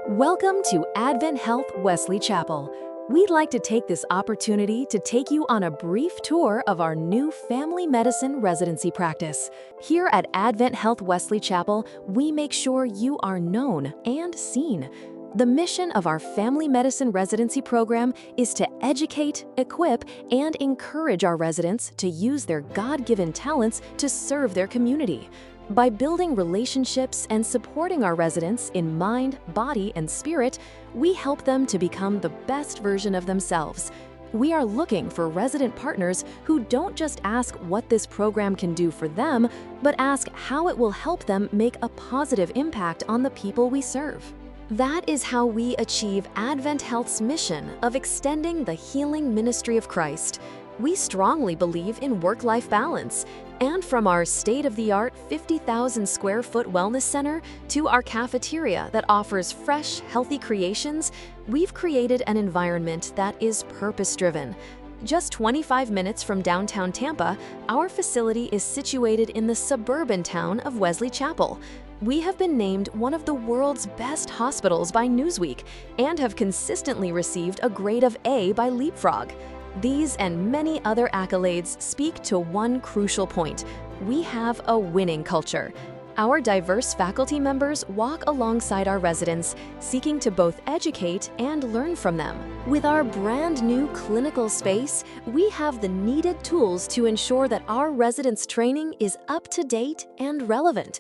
Welcome to AdventHealth Wesley Chapel. We'd like to take this opportunity to take you on a brief tour of our new family medicine residency practice. Here at AdventHealth Wesley Chapel, we make sure you are known and seen. The mission of our family medicine residency program is to educate, equip, and encourage our residents to use their God-given talents to serve their community. By building relationships and supporting our residents in mind, body, and spirit, we help them to become the best version of themselves. We are looking for resident partners who don't just ask what this program can do for them, but ask how it will help them make a positive impact on the people we serve. That is how we achieve AdventHealth's mission of extending the healing ministry of Christ. We strongly believe in work-life balance, and from our state-of-the-art 50,000 square foot wellness center to our cafeteria that offers fresh, healthy creations, we've created an environment that is purpose-driven. Just 25 minutes from downtown Tampa, our facility is situated in the suburban town of Wesley Chapel. We have been named one of the world's best hospitals by Newsweek and have consistently received a grade of A by Leapfrog. These and many other accolades speak to one crucial point: we have a winning culture. Our diverse faculty members walk alongside our residents, seeking to both educate and learn from them. With our brand new clinical space, we have the needed tools to ensure that our residents' training is up to date and relevant.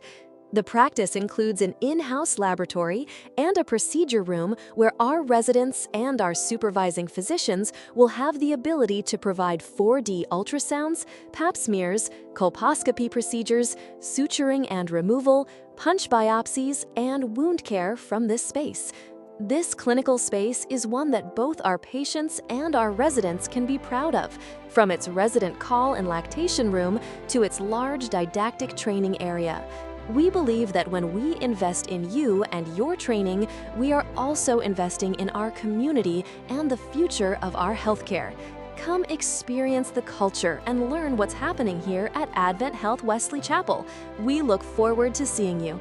The practice includes an in-house laboratory and a procedure room where our residents and our supervising physicians will have the ability to provide 4D ultrasounds, pap smears, colposcopy procedures, suturing and removal, punch biopsies, and wound care from this space. This clinical space is one that both our patients and our residents can be proud of, from its resident call and lactation room to its large didactic training area. We believe that when we invest in you and your training, we are also investing in our community and the future of our healthcare. Come experience the culture and learn what's happening here at AdventHealth Wesley Chapel. We look forward to seeing you.